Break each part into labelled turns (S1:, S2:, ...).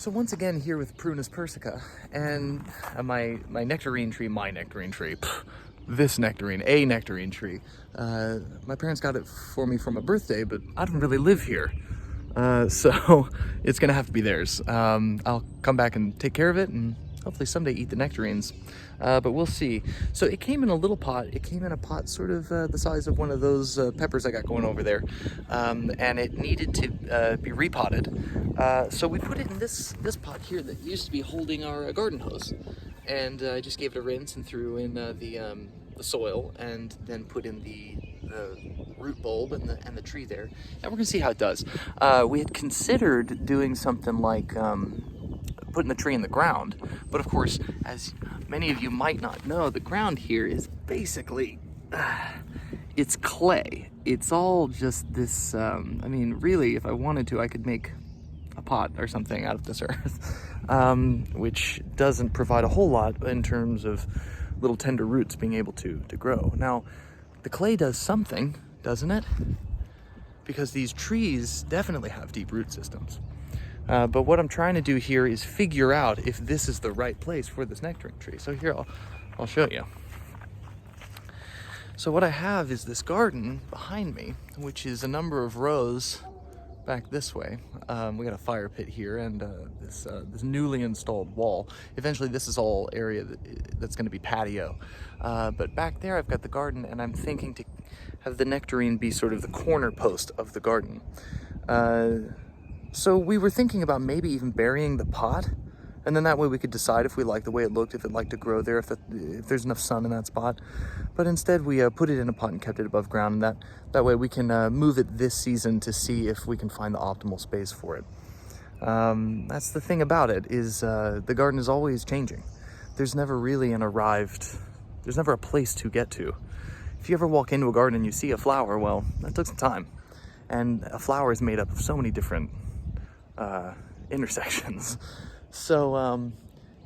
S1: So once again here with Prunus persica, and my nectarine tree, this nectarine, a nectarine tree. My parents got it for me for my birthday, but I don't really live here. So it's gonna have to be theirs. I'll come back and take care of it and hopefully someday eat the nectarines, but we'll see. So it came in a little pot. It came in a pot sort of the size of one of those peppers I got going over there, and it needed to be repotted. So we put it in this pot here that used to be holding our garden hose, and I just gave it a rinse and threw in the soil, and then put in the root bulb and the tree there, and we're gonna see how it does. We had considered doing something like putting the tree in the ground, but of course, as many of you might not know, the ground here is basically it's clay. It's all just this I mean, really, if I wanted to, I could make a pot or something out of this earth, which doesn't provide a whole lot in terms of little tender roots being able to grow. Now, the clay does something, doesn't it? Because these trees definitely have deep root systems. But what I'm trying to do here is figure out if this is the right place for this nectarine tree. So here, I'll show you. So what I have is this garden behind me, which is a number of rows back this way. We got a fire pit here and this newly installed wall. Eventually this is all area that's going to be patio. But back there I've got the garden, and I'm thinking to have the nectarine be sort of the corner post of the garden. So we were thinking about maybe even burying the pot, and then that way we could decide if we liked the way it looked, if it liked to grow there, if there's enough sun in that spot. But instead we put it in a pot and kept it above ground, and that way we can move it this season to see if we can find the optimal space for it. That's the thing about it, is the garden is always changing. There's never really there's never a place to get to. If you ever walk into a garden and you see a flower, well, that took some time. And a flower is made up of so many different intersections. So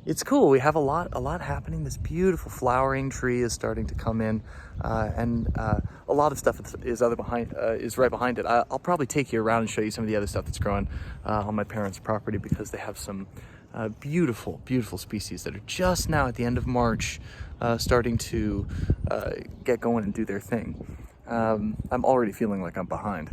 S1: it's cool. We have a lot happening. This beautiful flowering tree is starting to come in, and a lot of stuff is right behind it. I'll probably take you around and show you some of the other stuff that's growing on my parents' property, because they have some beautiful species that are just now at the end of March starting to get going and do their thing. I'm already feeling like I'm behind.